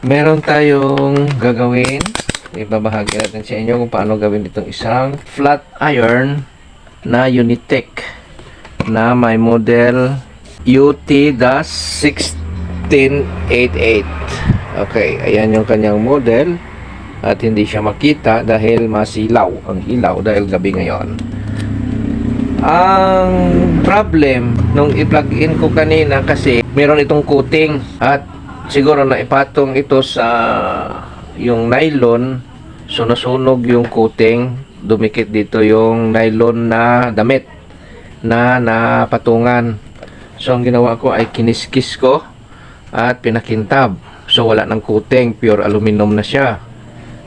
Meron tayong gagawin. Ibabahagi natin sa inyo kung paano gawin itong isang flat iron na Unitech na may model UT-1688. Okay, ayan yung kanyang model at hindi siya makita dahil masilaw ang ilaw dahil gabi ngayon. Ang problem nung i-plug in ko kanina kasi meron itong coating at siguro na ipatong ito sa yung nylon, so nasunog yung coating, dumikit dito yung nylon na damit na napatungan. So ang ginawa ko ay kiniskis ko at pinakintab. So wala ng coating, pure aluminum na siya.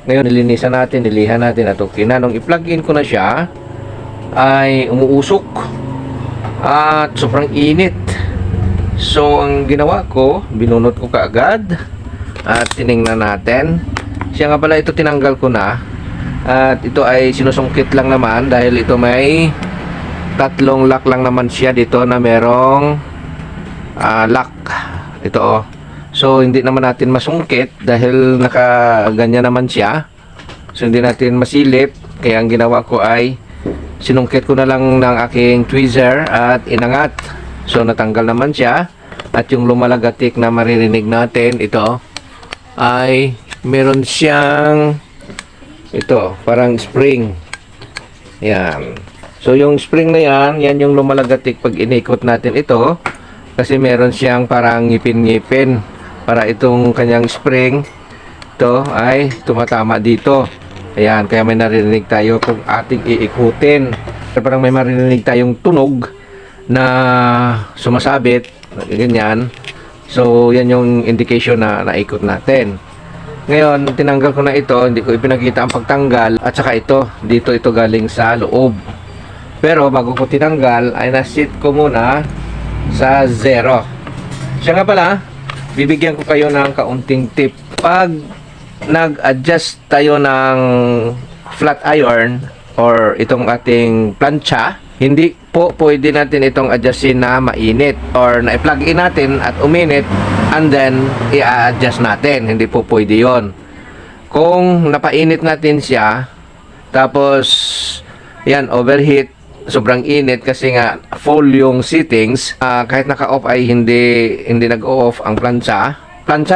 Ngayon nilinisan natin, nilihan natin at okay na. Nung i-plug in ko na siya ay umuusok at sobrang init. So ang ginawa ko, binunot ko kaagad at tiningnan natin. Siya nga pala, ito tinanggal ko na at ito ay sinusungkit lang naman dahil ito may tatlong lock lang naman siya dito na merong lock. Ito oh. So hindi naman natin masungkit dahil nakaganyan naman siya. So hindi natin masilip, kaya ang ginawa ko ay sinungkit ko na lang ng aking tweezer at inangat. So natanggal naman siya at yung lumalagatik na maririnig natin, ito ay meron siyang ito, parang spring. Yan. So yung spring na yan yung lumalagatik pag inikot natin ito kasi meron siyang parang ngipin-ngipin para itong kanyang spring ito ay tumatama dito. Ayan, kaya may naririnig tayo kung ating iikutin. Parang may maririnig tayong tunog na sumasabit, ganyan. So, yan yung indication na naikot natin. Ngayon, tinanggal ko na ito, hindi ko ipinakita ang pagtanggal. At saka ito, dito ito galing sa loob. Pero bago ko tinanggal, ay nasit ko muna sa 0. Siya nga pala, bibigyan ko kayo ng kaunting tip. Pag nag-adjust tayo ng flat iron or itong ating plancha, hindi po pwede natin itong adjustin na mainit or na i-plug in natin at uminit and then i-adjust natin. Hindi po pwede yon. Kung napainit natin siya tapos yan, overheat, sobrang init kasi nga full yung settings, kahit naka-off ay hindi nag-off ang plancha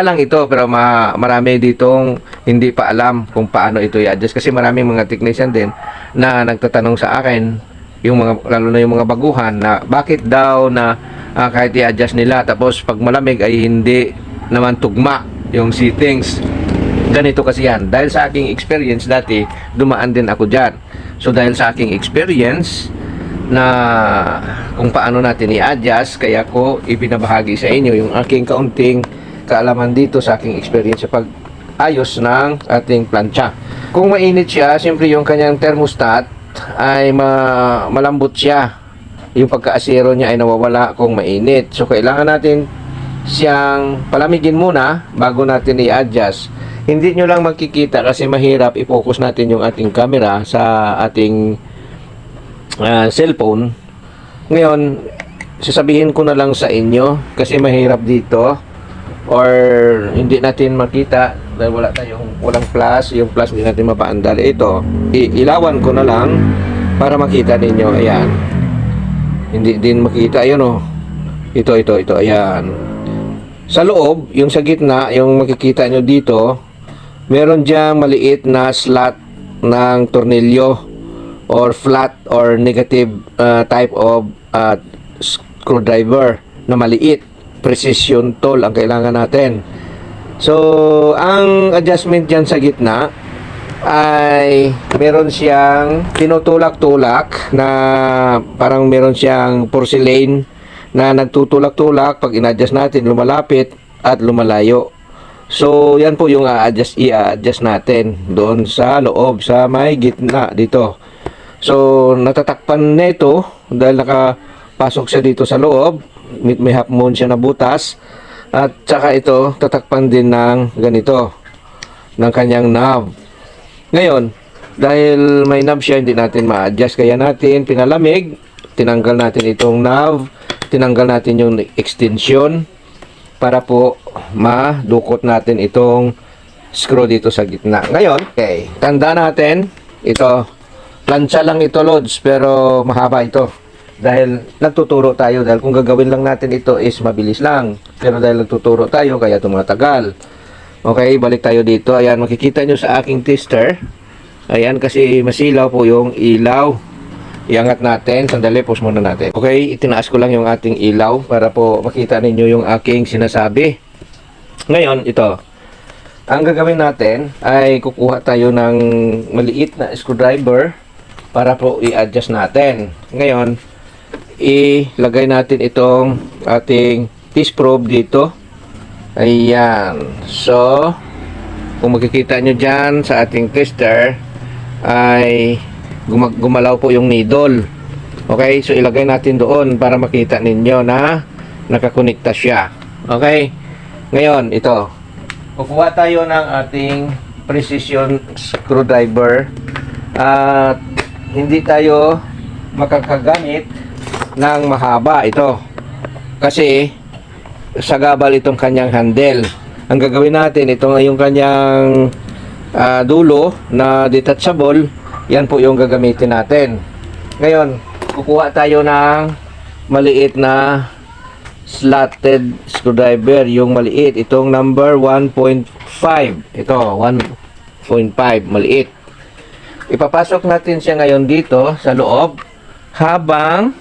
lang ito, pero marami ditong hindi pa alam kung paano ito i-adjust kasi maraming mga technician din na nagtatanong sa akin, yung mga, lalo na yung mga baguhan, na bakit daw na kahit i-adjust nila tapos pag malamig ay hindi naman tugma yung settings. Ganito kasi yan, dahil sa aking experience dati, dumaan din ako dyan. So dahil sa aking experience na kung paano natin i-adjust, kaya ko ibinabahagi sa inyo yung aking kaunting kaalaman dito sa aking experience sa pag-ayos ng ating plancha. Kung mainit siya, siyempre yung kanyang thermostat ay malambot siya. Yung pagkaasero niya ay nawawala kung mainit. So kailangan natin siyang palamigin muna bago natin i-adjust. Hindi nyo lang makikita kasi mahirap i-focus natin yung ating camera sa ating cellphone. Ngayon, sasabihin ko na lang sa inyo kasi mahirap dito or hindi natin makita dahil walang plus, yung plus hindi natin mapaandar. Ito, ilawan ko na lang para makita ninyo. Ayan, hindi din makita. Ayun oh, ito, ayan. Sa loob, yung sa gitna, yung makikita nyo dito, meron diyang maliit na slot ng tornilyo or flat or negative type of screwdriver na maliit. Precision tool ang kailangan natin. So, ang adjustment dyan sa gitna ay meron siyang tinutulak-tulak na parang meron siyang porcelain na nagtutulak-tulak. Pag in-adjust natin, lumalapit at lumalayo. So, yan po yung i-adjust natin doon sa loob, sa may gitna dito. So, natatakpan nito dahil nakapasok siya dito sa loob. May half moon siya na butas. At saka ito, tatakpan din ng ganito, ng kanyang knob. Ngayon, dahil may knob siya, hindi natin ma-adjust. Kaya natin pinalamig, tinanggal natin itong knob, tinanggal natin yung extension. para po madukot natin itong screw dito sa gitna. Ngayon, okay, tanda natin, ito, plancha lang ito, Lods, pero mahaba ito. Dahil nagtuturo tayo, dahil kung gagawin lang natin ito is mabilis lang. Pero dahil nagtuturo tayo, kaya tumatagal. Okay, balik tayo dito. Ayan, makikita nyo sa aking tester. Ayan, kasi masilaw po yung ilaw. Iangat natin. Sandali, pause muna natin. Okay, itinaas ko lang yung ating ilaw para po makita ninyo yung aking sinasabi. Ngayon, ito. Ang gagawin natin ay kukuha tayo ng maliit na screwdriver para po i-adjust natin. Ngayon, ilagay natin itong ating test probe dito. Ayan. So, kung makikita nyo dyan sa ating tester, ay gumalaw po yung needle. Okay, so ilagay natin doon para makita ninyo na nakakonekta siya. Okay, ngayon ito, kukuha tayo ng ating precision screwdriver at hindi tayo makakagamit ng mahaba ito kasi sagabal itong kanyang handle. Ang gagawin natin, ito yung kanyang dulo na detachable. Yan po yung gagamitin natin. Ngayon, kukuha tayo ng maliit na slotted screwdriver, yung maliit, itong number 1.5. Ito, 1.5, maliit. Ipapasok natin siya ngayon dito sa loob habang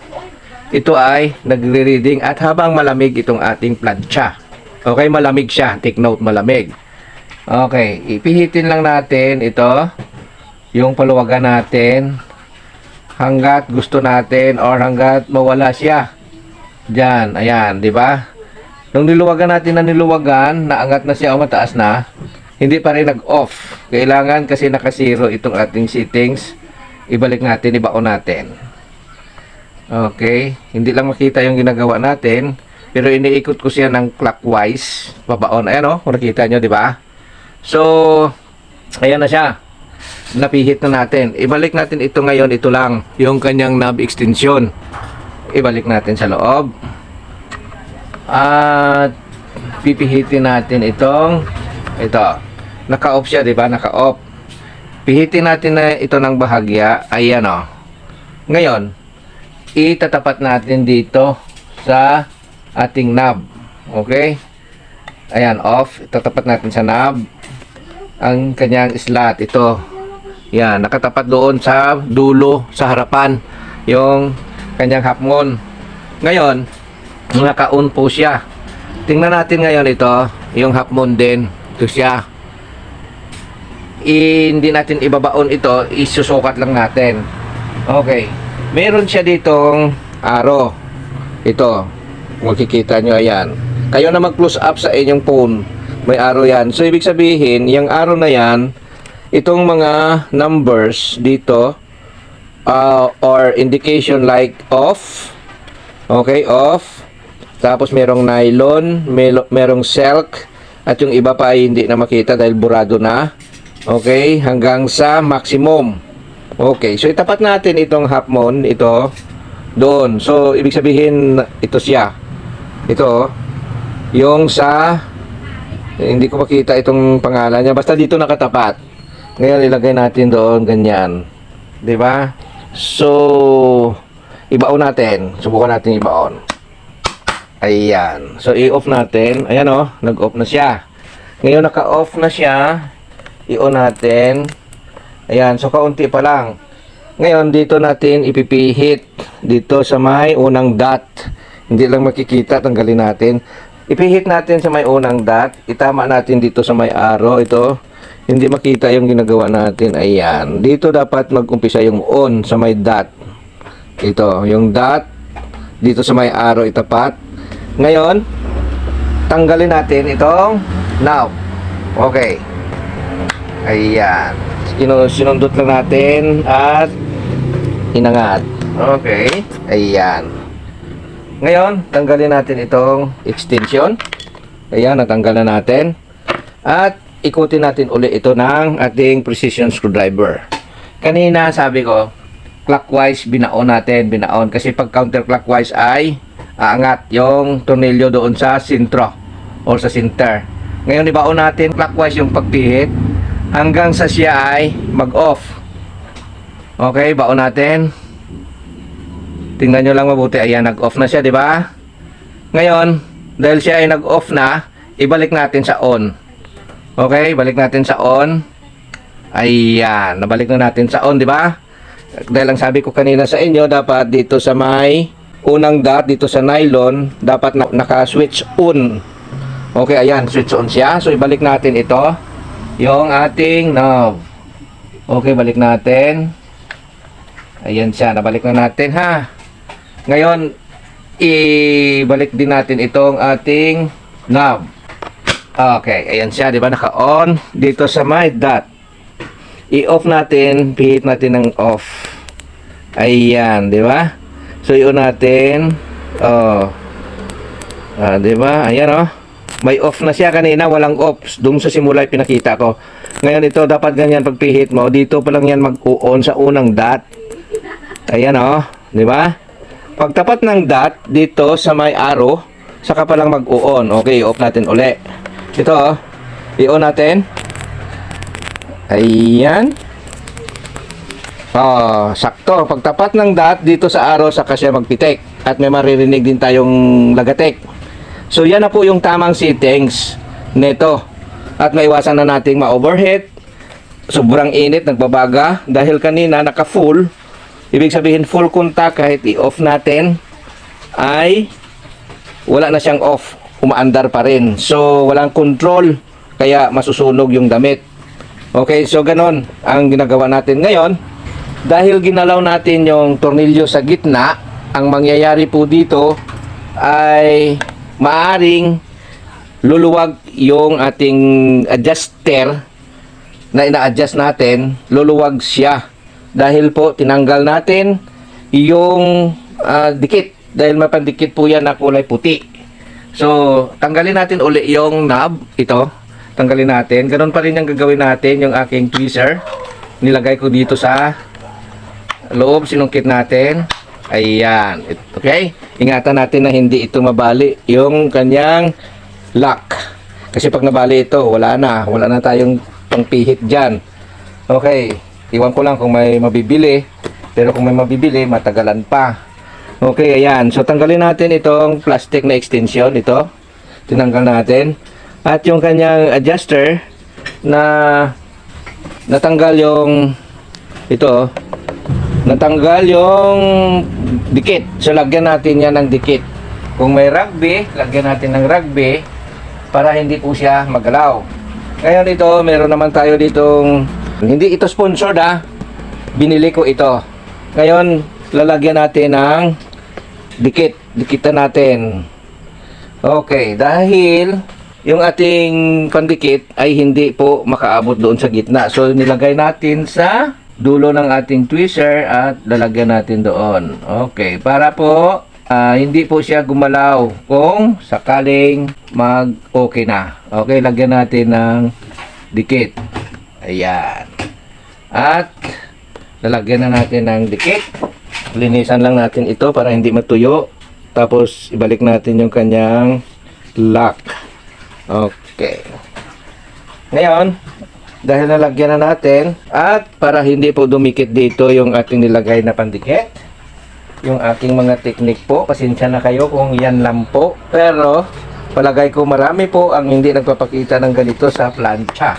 ito ay nagre-reading at habang malamig itong ating plancha. Okay, malamig siya. Take note, malamig. Okay, ipihitin lang natin ito, yung paluwagan natin hanggat gusto natin or hanggat mawala siya. Diyan, ayan, di ba? Nung niluwagan natin na niluwagan, naangat na siya o mataas na, hindi pa rin nag-off. Kailangan kasi naka-zero itong ating settings. Ibalik natin, ibaon natin. Okay, hindi lang makita yung ginagawa natin, pero iniikot ko siya ng clockwise, pabaon. Ayan o, kung nakita nyo, di ba? So, ayan na siya. Napihit na natin. Ibalik natin ito ngayon, ito lang, yung kanyang knob extension. Ibalik natin sa loob. At pipihitin natin ito. Naka-off siya, di ba? Naka-off. Pihitin natin na ito ng bahagya. Ayan o. Ngayon, itatapat natin dito sa ating knob. Okay? Ayan, off. Itatapat natin sa knob ang kanyang slot. Ito. Yan, nakatapat doon sa dulo, sa harapan, yung kanyang half moon. Ngayon, naka-on po siya. Tingnan natin ngayon ito, yung half moon din. Ito siya. Hindi natin ibabaon ito, isusukat lang natin. Okay. Meron siya ditong arrow. Ito. Makikita nyo, ayan. Kayo na mag-close up sa inyong phone. May arrow yan. So, ibig sabihin, yung arrow na yan, itong mga numbers dito, or indication like off. Okay, off. Tapos merong nylon, merong silk, at yung iba pa ay hindi na makita dahil burado na. Okay, hanggang sa maximum. Okay, so itapat natin itong half moon, ito, doon. So, ibig sabihin, ito siya. Ito, yung sa, hindi ko makita itong pangalan niya, basta dito nakatapat. Ngayon, ilagay natin doon, ganyan. Diba? So, ibaon natin. Subukan natin ibaon. Ayan. So, i-off natin. Ayan o, nag-off na siya. Ngayon, naka-off na siya. I-on natin. Ayan, so kaunti pa lang. Ngayon, dito natin ipipihit. Dito sa may unang dot. Hindi lang makikita, tanggalin natin. Ipihit natin sa may unang dot. Itama natin dito sa may arrow. Ito. Hindi makita yung ginagawa natin. Ayan. Dito dapat mag-umpisa yung on sa may dot. Ito, yung dot. Dito sa may arrow itapat. Ngayon, tanggalin natin itong knob. Okay. Ayan. Sinundot lang natin at inangat. Okay. Ayan. Ngayon, tanggalin natin itong extension. Ayan, natanggal na natin. At ikutin natin uli ito ng ating precision screwdriver. Kanina sabi ko, clockwise binaon natin, binaon. Kasi pag counterclockwise ay aangat yung tornilyo doon sa sentro. or sa center. Ngayon ibaon natin clockwise yung pagpihit hanggang sa siya ay mag-off. Okay, baon natin. Tingnan nyo lang mabuti. Ayan, nag-off na siya, di ba? Ngayon, dahil siya ay nag-off na, ibalik natin sa on. Okay, balik natin sa on. Ayan, nabalik na natin sa on, di ba? Dahil ang sabi ko kanina sa inyo, dapat dito sa may unang dot, dito sa nylon, dapat naka-switch on. Okay, ayan, switch on siya. So, ibalik natin ito, yung ating knob. Okay, balik natin. Ayan siya, nabalik na natin ha. Ngayon, ibalik din natin itong ating knob. Okay, ayan siya, di ba? Naka-on dito sa my dot. I-off natin, pihit natin ng off. Ayan, di ba? So, i-on natin. Di ba? Ayan, oh. May off na siya kanina, walang off. Doon sa simula pinakita ko. Ngayon, ito, dapat ganyan pagpihit mo. Dito pa lang yan mag-on sa unang dot. Ayan, oh. Di ba? Pagtapat ng dot, dito sa may arrow, saka pa lang mag-on. Okay, off natin uli. Ito, oh. I-on natin. Ayan. Sakto. Pagtapat ng dot, dito sa arrow, saka siya magpitik. At may maririnig din tayong lagatik. So, yan na po yung tamang settings nito. At maiwasan na nating ma-overheat. Sobrang init, nagbabaga. Dahil kanina, naka-full. Ibig sabihin, full contact, kahit i-off natin, ay wala na siyang off. Umaandar pa rin. So, walang control. Kaya masusunog yung damit. Okay, so ganon ang ginagawa natin ngayon. Dahil ginalaw natin yung tornilyo sa gitna, ang mangyayari po dito ay maaring luluwag yung ating adjuster na ina-adjust natin, luluwag siya. Dahil po tinanggal natin yung dikit. Dahil mapandikit po yan na kulay puti. So, tanggalin natin uli yung knob, ito. Tanggalin natin. Ganon pa rin yung gagawin natin, yung aking tweezer. Nilagay ko dito sa loob, sinungkit natin. Ayan. Okay? Ingatan natin na hindi ito mabali yung kanyang lock. Kasi pag nabali ito, wala na. Wala na tayong pangpihit dyan. Okay. Iwan ko lang kung may mabibili. Pero kung may mabibili, matagalan pa. Okay, ayan. So, tanggalin natin itong plastic na extension. Ito. Tinanggal natin. At yung kanyang adjuster na natanggal yung ito. Natanggal yung dikit. So, lagyan natin yan ng dikit. Kung may rugby, lagyan natin ng rugby para hindi po siya magalaw. Ngayon ito, meron naman tayo ditong, hindi ito sponsored ha. Binili ko ito. Ngayon, lalagyan natin ng dikit. Dikitan natin. Okay, dahil yung ating pandikit ay hindi po makaabot doon sa gitna. So, nilagay natin sa dulo ng ating tweezer at lalagyan natin doon. Okay, para po hindi po siya gumalaw kung sakaling mag-okay na. Okay, lagyan natin ng dikit. Ayan. At lalagyan na natin ng dikit. Linisan lang natin ito para hindi matuyo. Tapos, ibalik natin yung kanyang lock. Okay. Ngayon, dahil nalagyan na natin at para hindi po dumikit dito yung ating nilagay na pandikit, yung aking mga technique po, pasensya na kayo kung yan lang po. Pero, palagay ko marami po ang hindi nagpapakita ng ganito sa plancha.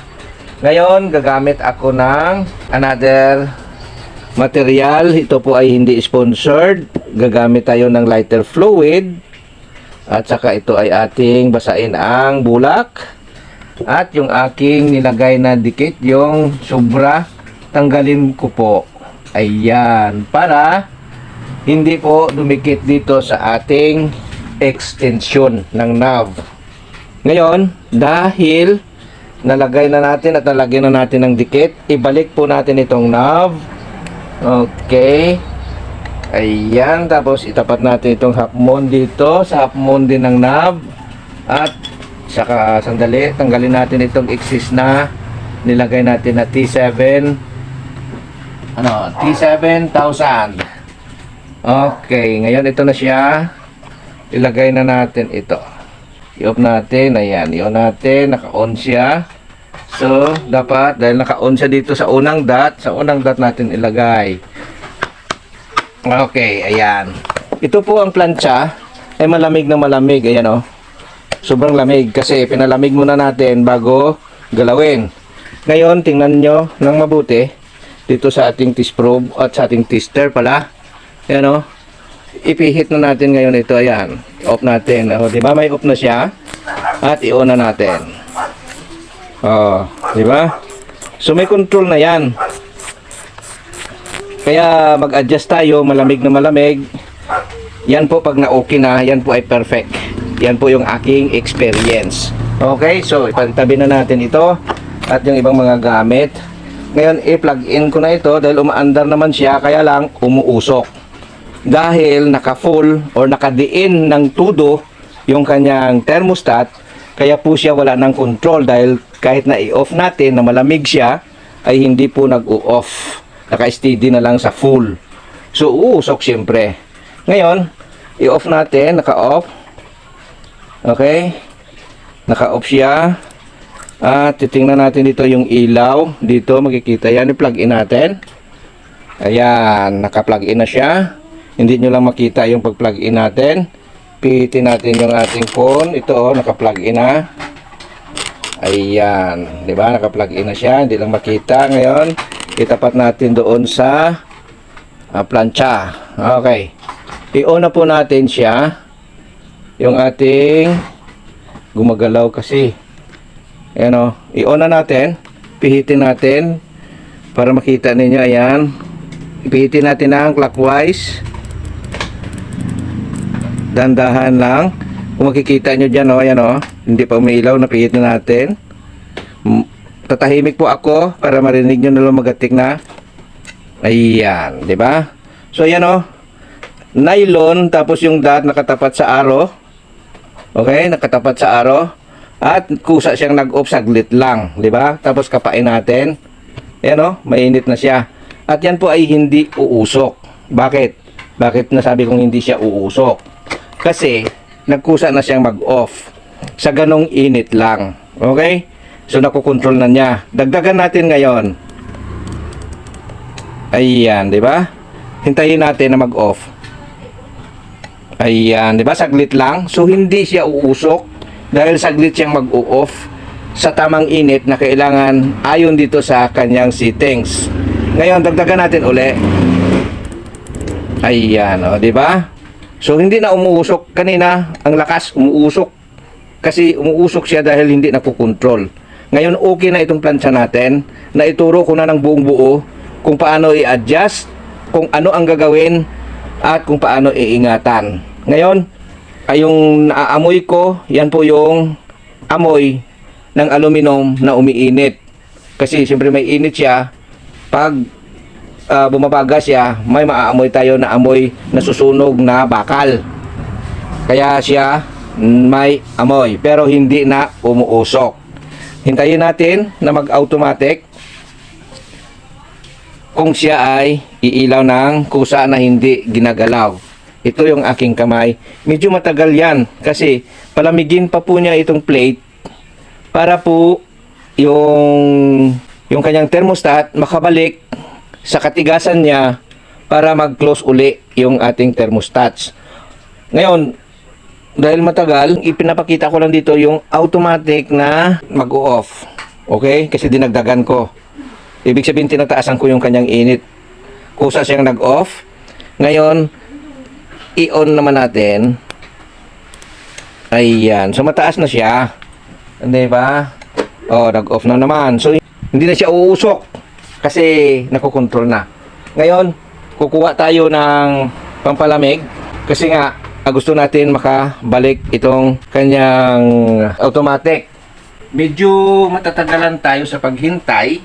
Ngayon, gagamit ako ng another material. Ito po ay hindi sponsored. Gagamit tayo ng lighter fluid. At saka ito ay ating basain ang bulak. At yung aking nilagay na dikit, yung sobra, tanggalin ko po. Ayan. Para hindi po dumikit dito sa ating extension ng knob. Ngayon, dahil nalagay na natin at nalagyan na natin ng dikit, ibalik po natin itong knob. Okay. Ayan, tapos itapat natin itong half moon dito sa half moon din ng knob. At saka sandali, tanggalin natin itong excess na nilagay natin na T7 T7000. Okay, ngayon ito na siya. Ilagay na natin ito. I-off natin. Ayan, i-on natin. Naka-on siya. So, dapat, dahil naka-on siya dito sa unang dot natin ilagay. Okay, ayan. Ito po ang plancha. Ay malamig na malamig. Ayan o. Sobrang lamig kasi pinalamig muna natin bago galawin. Ngayon, tingnan nyo ng mabuti dito sa ating test probe at sa ating tester pala. Ayan o. Ipihit na natin ngayon ito. Ayan. Off natin. O, diba may off na siya? At i-on na natin. O, diba? So, may control na yan. Kaya mag-adjust tayo. Malamig na malamig. Yan po pag na-okay na. Yan po ay perfect. Yan po yung aking experience. Okay, so ipantabi na natin ito at yung ibang mga gamit. Ngayon, i-plug in ko na ito dahil umaandar naman siya, kaya lang umuusok. Dahil naka-full or nakadiin ng tudo yung kanyang thermostat, kaya po siya wala ng control dahil kahit na i-off natin na malamig siya, ay hindi po nag-o-off. Naka-steady na lang sa full. So, uusok siyempre. Ngayon, i-off natin, naka-off. Okay? Naka-off siya. At titingnan natin dito yung ilaw. Dito makikita yan. I-plug in natin. Ayan. Naka-plug in na siya. Hindi nyo lang makita yung pag-plug in natin. Pihitin natin yung ating phone. Ito, naka-plug in na. Ayan. Diba? Naka-plug in na siya. Hindi lang makita. Ngayon, itapat natin doon sa plancha. Okay. I-on na po natin siya. Yung ating gumagalaw kasi. Ayan o. I-on na natin. Pihitin natin. Para makita ninyo. Ayan. Ipihitin natin ng clockwise. Dandahan lang. Kung makikita nyo dyan o. Ayan o. Hindi pa umiilaw. Napihit na natin. Tatahimik po ako. Para marinig nyo na lumagatik na. Ayan. Diba? So ayan o. Nylon. Tapos yung dot nakatapat sa arrow. Okay, nakatapat sa arrow. At kusa siyang nag-off saglit lang, di ba? Tapos kapain natin. Ayan o, mainit na siya. At yan po ay hindi uusok. Bakit? Bakit nasabi kong hindi siya uusok? Kasi nagkusa na siyang mag-off. Sa ganong init lang. Okay? So nakokontrol na niya. Dagdagan natin ngayon. Ayan, di ba? Hintayin natin na mag-off. Ayan, di ba? Saglit lang. So, hindi siya uusok dahil saglit siyang mag-o-off sa tamang init na kailangan ayon dito sa kanyang settings. Ngayon, dagdagan natin uli. Ayan, o, di ba? So, hindi na umuusok. Kanina, ang lakas, umuusok. Kasi umuusok siya dahil hindi nakukontrol. Ngayon, okay na itong plancha natin. Naituro ko na ng buong buo kung paano i-adjust, kung ano ang gagawin, at kung paano iingatan. Ngayon, ay yung naaamoy ko, yan po yung amoy ng aluminum na umiinit. Kasi siyempre may init siya. Pag bumabaga siya, may maaamoy tayo na amoy na susunog na bakal. Kaya siya may amoy, pero hindi na umuusok. Hintayin natin na mag-automatic kung siya ay iilaw ng kusa na hindi ginagalaw. Ito yung aking kamay. Medyo matagal yan kasi palamigin pa po niya itong plate para po yung kanyang thermostat makabalik sa katigasan niya para mag-close uli yung ating thermostats. Ngayon, dahil matagal, ipinapakita ko lang dito yung automatic na mag-off. Okay? Kasi dinagdagan ko. Ibig sabihin, tinataasan ko yung kanyang init. Kusa siyang nag-off. Ngayon, i-on naman natin. Ayan. So, mataas na siya. Hindi ba? Oh, nag-off na naman. So, hindi na siya uusok. Kasi, nakokontrol na. Ngayon, kukuha tayo ng pampalamig. Kasi nga, gusto natin makabalik itong kanyang automatic. Medyo matatagalan tayo sa paghintay.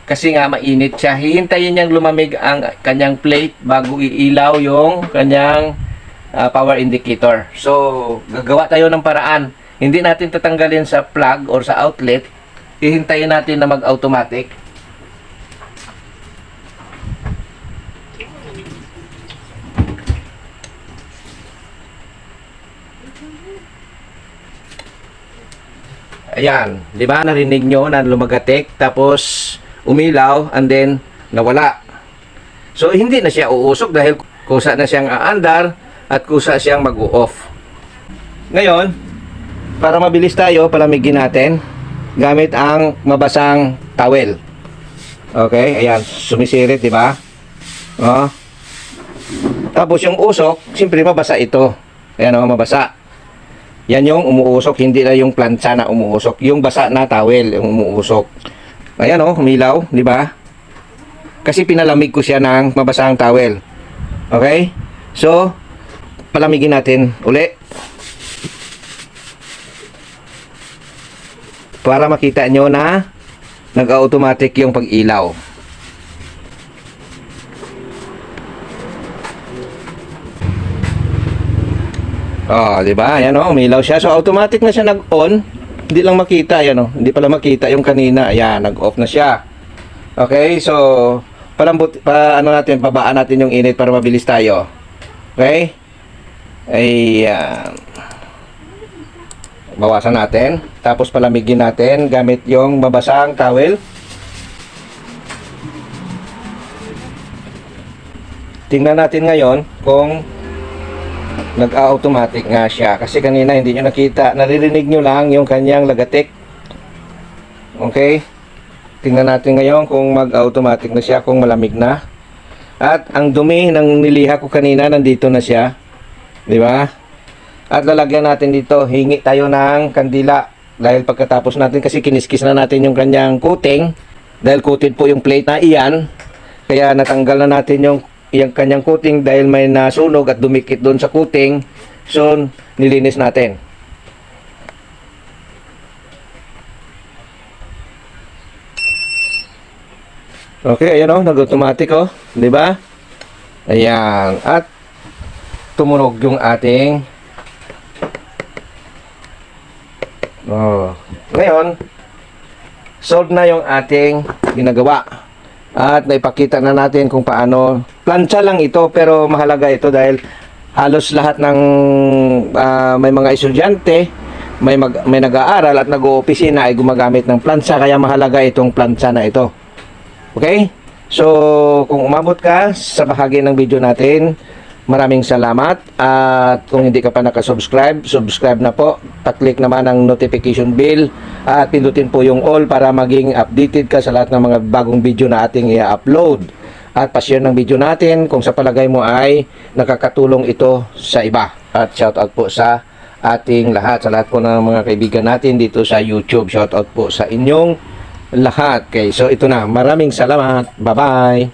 Kasi nga mainit siya. Hihintayin niyang lumamig ang kanyang plate bago iilaw yung kanyang power indicator. So, gagawa tayo ng paraan. Hindi natin tatanggalin sa plug or sa outlet. Hihintayin natin na mag-automatic. Ayan, di ba? Narinig nyo na lumagatik, tapos umilaw, and then nawala. So, hindi na siya uusok dahil kusa na siyang aandar at kusa siyang mag-o-off. Ngayon, para mabilis tayo, palamigin natin gamit ang mabasang towel. Okay, ayan, sumisirit, di ba? Oh. Tapos yung usok, siyempre mabasa ito. Ayan o, mabasa. Yan yung umuusok, hindi na yung plancha na umuusok. Yung basa na towel, yung umuusok. Ayan o, umilaw, di ba? Kasi pinalamig ko siya ng mabasang towel. Okay? So, palamigin natin uli. Para makita nyo na nag-automatic yung pag-ilaw. Oh, di ba? Ayan oh, umilaw siya. So automatic na siya nag-on. Hindi lang makita, ayan oh. Hindi pala makita yung kanina. Ayan, nag-off na siya. Okay, so ano natin, babaan natin yung init para mabilis tayo. Okay? Ayan. Bawasan natin. Tapos palamigin natin gamit yung mabasang towel. Tingnan natin ngayon kung nag-automatic nga siya. Kasi kanina hindi nyo nakita. Naririnig nyo lang yung kanyang lagatik. Okay? Tingnan natin ngayon kung mag-automatic na siya, kung malamig na. At ang dumi ng niliha ko kanina, nandito na siya. Di ba? At lalagyan natin dito, hingi tayo ng kandila. Dahil pagkatapos natin, kasi kiniskis na natin yung kanyang coating. Dahil coated po yung plate na iyan. Kaya natanggal na natin yung kanyang coating dahil may nasunog at dumikit doon sa coating. So, nilinis natin. Okay, ayan o, nag-automatic o. Diba? Ayan. At tumunog yung ating ngayon, solve na yung ating ginagawa. At naipakita na natin kung paano. Plancha lang ito, pero mahalaga ito dahil halos lahat ng may mga estudyante, may nag-aaral at nag-oopisina ay gumagamit ng plancha, kaya mahalaga itong plancha na ito. Okay? So, kung umabot ka sa bahagi ng video natin, maraming salamat. At kung hindi ka pa nakasubscribe, subscribe na po. Pa-click naman ang notification bell at pindutin po yung all para maging updated ka sa lahat ng mga bagong video na ating i-upload. At pa-share ng video natin kung sa palagay mo ay nakakatulong ito sa iba. At shoutout po sa ating lahat, sa lahat po ng mga kaibigan natin dito sa YouTube. Shoutout po sa inyong lahat. Okay, so ito na. Maraming salamat. Bye-bye.